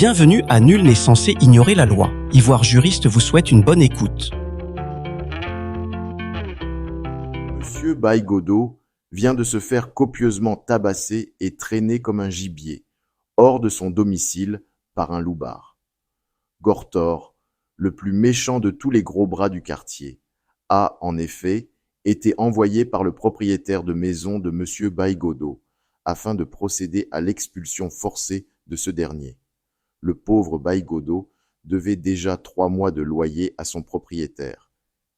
Bienvenue à Nul n'est censé ignorer la loi. Ivoire Juriste vous souhaite une bonne écoute. Monsieur Baïgodo vient de se faire copieusement tabasser et traîner comme un gibier, hors de son domicile, par un loupard. Gortor, le plus méchant de tous les gros bras du quartier, a, en effet, été envoyé par le propriétaire de maison de Monsieur Baïgodo, afin de procéder à l'expulsion forcée de ce dernier. Le pauvre Baïgodo devait déjà 3 mois de loyer à son propriétaire.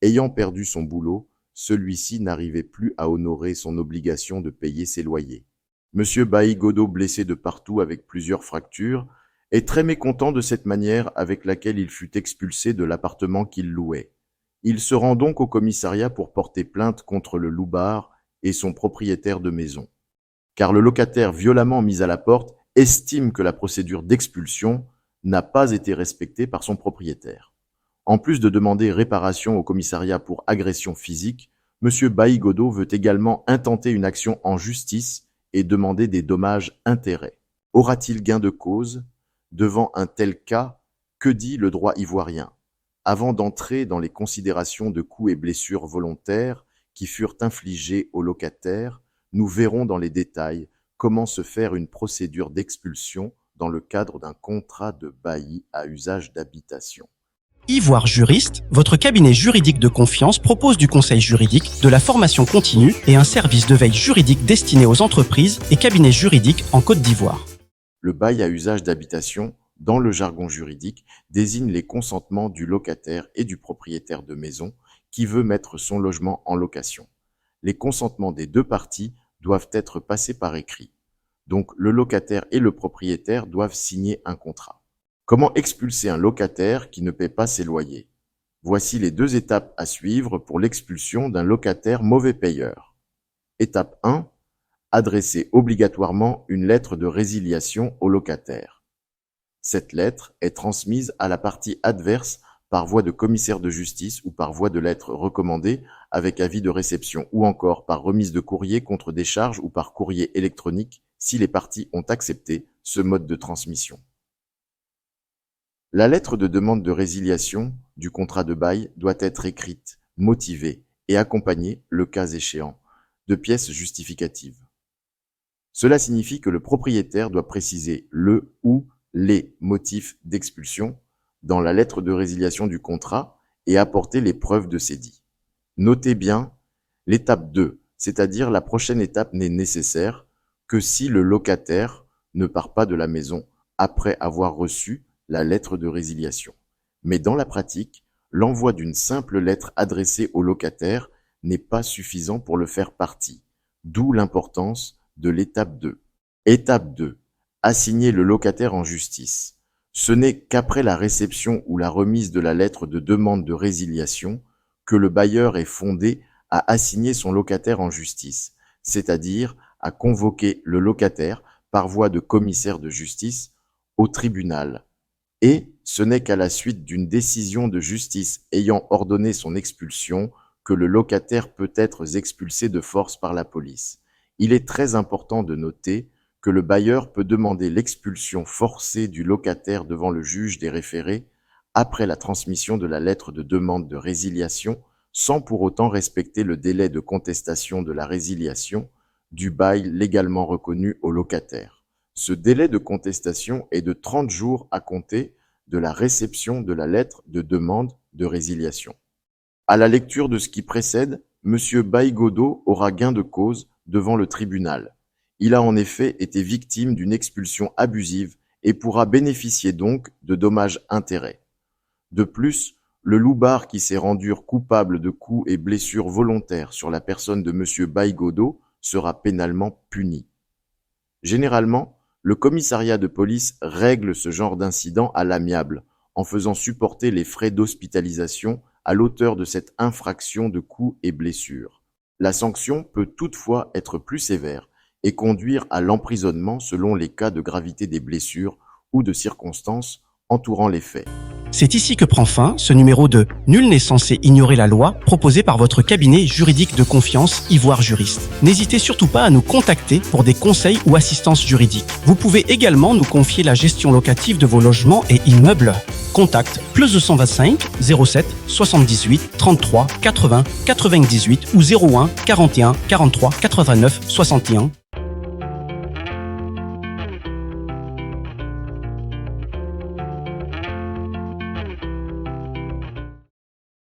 Ayant perdu son boulot, celui-ci n'arrivait plus à honorer son obligation de payer ses loyers. Monsieur Baïgodo, blessé de partout avec plusieurs fractures, est très mécontent de cette manière avec laquelle il fut expulsé de l'appartement qu'il louait. Il se rend donc au commissariat pour porter plainte contre le loupard et son propriétaire de maison. Car le locataire violemment mis à la porte estime que la procédure d'expulsion n'a pas été respectée par son propriétaire. En plus de demander réparation au commissariat pour agression physique, M. Baïgodo veut également intenter une action en justice et demander des dommages-intérêts. Aura-t-il gain de cause? Devant un tel cas, que dit le droit ivoirien? Avant d'entrer dans les considérations de coups et blessures volontaires qui furent infligés aux locataires, nous verrons dans les détails comment se faire une procédure d'expulsion dans le cadre d'un contrat de bailli à usage d'habitation. Ivoire Juriste, votre cabinet juridique de confiance, propose du conseil juridique, de la formation continue et un service de veille juridique destiné aux entreprises et cabinets juridiques en Côte d'Ivoire. Le bail à usage d'habitation, dans le jargon juridique, désigne les consentements du locataire et du propriétaire de maison qui veut mettre son logement en location. Les consentements des deux parties doivent être passés par écrit. Donc le locataire et le propriétaire doivent signer un contrat. Comment expulser un locataire qui ne paie pas ses loyers? Voici les 2 étapes à suivre pour l'expulsion d'un locataire mauvais payeur. Étape 1. Adresser obligatoirement une lettre de résiliation au locataire. Cette lettre est transmise à la partie adverse par voie de commissaire de justice ou par voie de lettre recommandée avec avis de réception ou encore par remise de courrier contre décharge ou par courrier électronique si les parties ont accepté ce mode de transmission. La lettre de demande de résiliation du contrat de bail doit être écrite, motivée et accompagnée, le cas échéant, de pièces justificatives. Cela signifie que le propriétaire doit préciser le ou les motifs d'expulsion dans la lettre de résiliation du contrat et apporter les preuves de ces dits. Notez bien, l'étape 2, c'est-à-dire la prochaine étape n'est nécessaire que si le locataire ne part pas de la maison après avoir reçu la lettre de résiliation. Mais dans la pratique, l'envoi d'une simple lettre adressée au locataire n'est pas suffisant pour le faire partie, d'où l'importance de l'étape 2. Étape 2. Assigner le locataire en justice. Ce n'est qu'après la réception ou la remise de la lettre de demande de résiliation que le bailleur est fondé à assigner son locataire en justice, c'est-à-dire à convoquer le locataire par voie de commissaire de justice au tribunal. Et ce n'est qu'à la suite d'une décision de justice ayant ordonné son expulsion que le locataire peut être expulsé de force par la police. Il est très important de noter que le bailleur peut demander l'expulsion forcée du locataire devant le juge des référés après la transmission de la lettre de demande de résiliation sans pour autant respecter le délai de contestation de la résiliation du bail légalement reconnu au locataire. Ce délai de contestation est de 30 jours à compter de la réception de la lettre de demande de résiliation. À la lecture de ce qui précède, M. Baïgodo aura gain de cause devant le tribunal. Il a en effet été victime d'une expulsion abusive et pourra bénéficier donc de dommages-intérêts. De plus, le loupard qui s'est rendu coupable de coups et blessures volontaires sur la personne de M. Baïgodo sera pénalement puni. Généralement, le commissariat de police règle ce genre d'incident à l'amiable, en faisant supporter les frais d'hospitalisation à l'auteur de cette infraction de coups et blessures. La sanction peut toutefois être plus sévère et conduire à l'emprisonnement selon les cas de gravité des blessures ou de circonstances entourant les faits. C'est ici que prend fin ce numéro de Nul n'est censé ignorer la loi proposé par votre cabinet juridique de confiance Ivoire Juriste. N'hésitez surtout pas à nous contacter pour des conseils ou assistance juridique. Vous pouvez également nous confier la gestion locative de vos logements et immeubles. Contact +225 07 78 33 80 98 ou 01 41 43 89 61